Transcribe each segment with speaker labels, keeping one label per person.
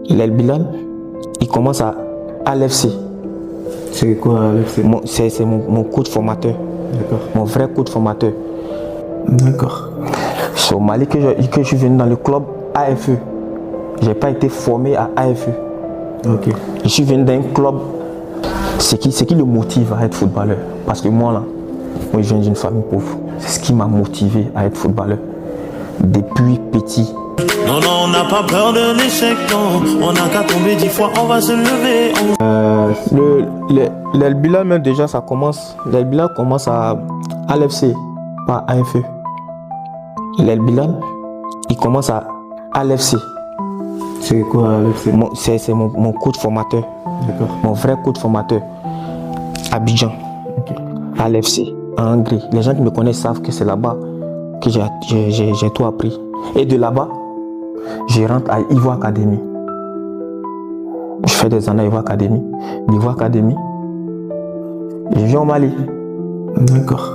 Speaker 1: l'El Bilal, il commence à l'FC.
Speaker 2: C'est quoi l'FC?
Speaker 1: C'est mon coach formateur.
Speaker 2: D'accord.
Speaker 1: Mon vrai coach formateur.
Speaker 2: D'accord.
Speaker 1: C'est au Mali que je suis venu dans le club AFE. Je n'ai pas été formé à AFE.
Speaker 2: Ok.
Speaker 1: Je suis venu dans un club. Ce qui le motive à être footballeur. Parce que moi, je viens d'une famille pauvre. C'est ce qui m'a motivé à être footballeur. Depuis petit.
Speaker 3: Non, on n'a pas peur de l'échec, non. On n'a qu'à tomber 10 fois, on va se lever.
Speaker 1: L'El Bilal, même déjà, ça commence. L'El Bilal commence à l'FC, pas à AFE. L'El Bilal, il commence à l'FC.
Speaker 2: C'est quoi l'FC?
Speaker 1: C'est mon coach formateur.
Speaker 2: D'accord.
Speaker 1: Mon vrai coach formateur. Abidjan.
Speaker 2: Ok.
Speaker 1: À l'FC, en Hongrie. Les gens qui me connaissent savent que c'est là-bas que j'ai tout appris. Et de là-bas, je rentre à Ivoire Academy. Je fais des années à Ivoire Academy. L'Ivoire Academy, je viens au Mali.
Speaker 2: D'accord.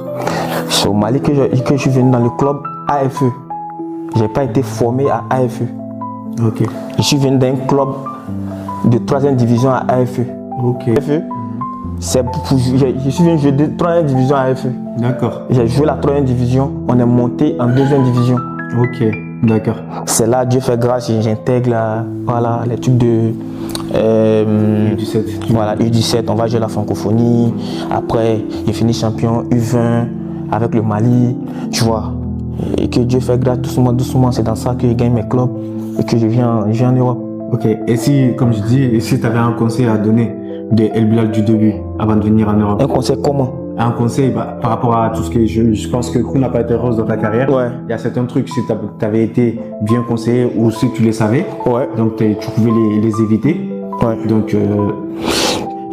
Speaker 1: C'est au Mali que je suis venu dans le club AFE. Je n'ai pas été formé à AFE.
Speaker 2: Ok.
Speaker 1: Je suis venu dans un club de 3e division à AFE.
Speaker 2: Ok.
Speaker 1: AFE, je suis venu jouer de 3e division à AFE.
Speaker 2: D'accord.
Speaker 1: J'ai joué la 3e division, on est monté en 2e division.
Speaker 2: Ok. D'accord.
Speaker 1: C'est là, Dieu fait grâce, j'intègre les trucs de
Speaker 2: U17.
Speaker 1: Voilà, U17, on va jouer la francophonie. Après, j'ai fini champion U20 avec le Mali, tu vois. Et que Dieu fait grâce doucement, c'est dans ça que je gagne mes clubs et que je viens en Europe.
Speaker 2: Ok. Et si, comme je dis, si tu avais un conseil à donner de El Bilal du début avant de venir en Europe?
Speaker 1: Un conseil comment?
Speaker 2: Un conseil par rapport à tout ce que je pense que tout n'a pas été rose dans ta carrière.
Speaker 1: Ouais.
Speaker 2: Il y a certains trucs, si tu avais été bien conseillé ou si tu les savais,
Speaker 1: Ouais.
Speaker 2: donc tu pouvais les éviter.
Speaker 1: Ouais.
Speaker 2: Donc,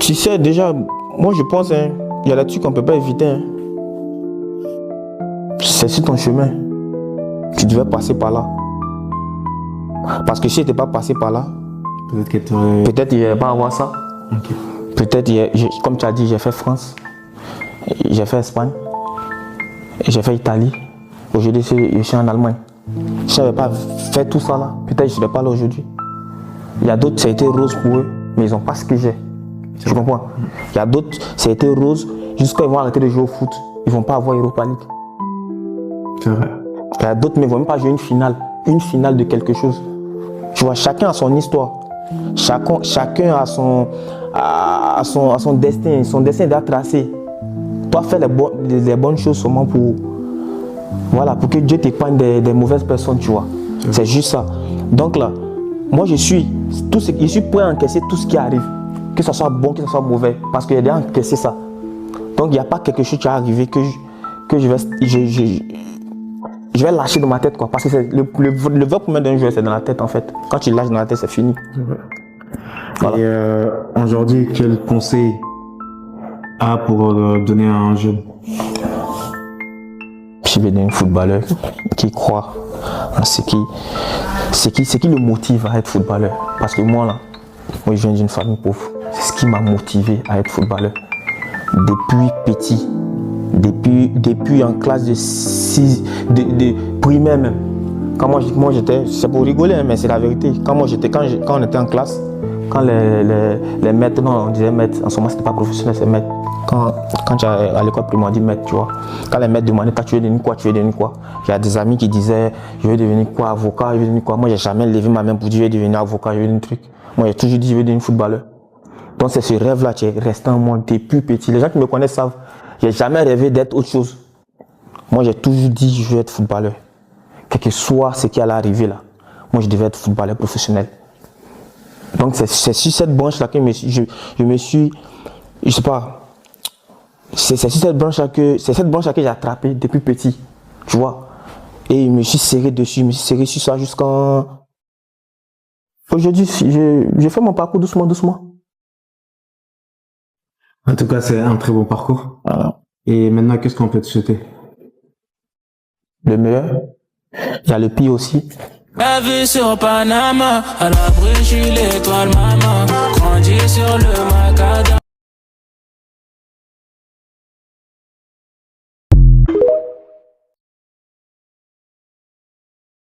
Speaker 1: tu sais, déjà, moi je pense, il y a des trucs qu'on ne peut pas éviter. C'est sur ton chemin. Tu devais passer par là. Parce que si tu n'étais pas passé par là, peut-être il n'y avait pas à avoir ça.
Speaker 2: Ok.
Speaker 1: Peut-être, comme tu as dit, j'ai fait France, j'ai fait Espagne, j'ai fait Italie. Aujourd'hui, je suis en Allemagne. Si je n'avais pas fait tout ça là, peut-être je ne serais pas là aujourd'hui. Il y a d'autres, ça a été rose pour eux, mais ils n'ont pas ce que j'ai. Tu comprends? Il y a d'autres, ça a été rose, jusqu'à ils vont arrêter de jouer au foot. Ils ne vont pas avoir Europa League.
Speaker 2: C'est vrai.
Speaker 1: Il y a d'autres, mais ils ne vont même pas jouer une finale de quelque chose. Tu vois, chacun a son histoire. Chacun a son destin. Son destin est tracé. Toi, fais les bonnes choses seulement pour que Dieu t'épargne des mauvaises personnes, tu vois. C'est juste ça. Donc là, moi je suis prêt à encaisser tout ce qui arrive. Que ce soit bon, que ce soit mauvais. Parce qu'il y a déjà encaissé ça. Donc il n'y a pas quelque chose qui est arrivé que je vais lâcher dans ma tête, quoi. Parce que le vrai problème d'un joueur, c'est dans la tête, en fait. Quand tu lâches dans la tête, c'est fini.
Speaker 2: Voilà. Et aujourd'hui, quel conseil pour donner à un jeune?
Speaker 1: Je vais donner un footballeur qui croit en ce qui le motive à être footballeur. Parce que moi, je viens d'une famille pauvre. C'est ce qui m'a motivé à être footballeur. Depuis petit. Depuis en classe de 6, de primaire même. Quand moi j'étais, c'est pour rigoler, mais c'est la vérité. Quand on était en classe, quand les maîtres, non, on disait maître, en ce moment c'était pas professionnel, c'est maître. Quand tu es à l'école primaire, on dit maître, tu vois. Quand les maîtres demandaient, tu veux devenir quoi, Il y a des amis qui disaient, je veux devenir quoi, avocat, je veux devenir quoi. Moi, j'ai jamais levé ma main pour dire, je veux devenir avocat, je veux devenir truc. Moi, j'ai toujours dit, je veux devenir footballeur. Donc c'est ce rêve-là qui est resté en moi depuis petit. Les gens qui me connaissent savent. J'ai jamais rêvé d'être autre chose. Moi, j'ai toujours dit je veux être footballeur. Quel que soit ce qui allait arriver là, moi, je devais être footballeur professionnel. Donc, c'est sur cette branche-là que je me suis, je sais pas, c'est sur cette branche-là que j'ai attrapé depuis petit, tu vois. Et je me suis serré dessus, je me suis serré sur ça jusqu'en... Aujourd'hui, je fais mon parcours doucement.
Speaker 2: En tout cas, c'est un très bon parcours.
Speaker 1: Voilà.
Speaker 2: Et maintenant, qu'est-ce qu'on peut te souhaiter?
Speaker 1: Le meilleur. Il y a le pire aussi.
Speaker 4: La vue sur Panama, à l'abri, je suis l'étoile, maman. Grandi sur le macadam.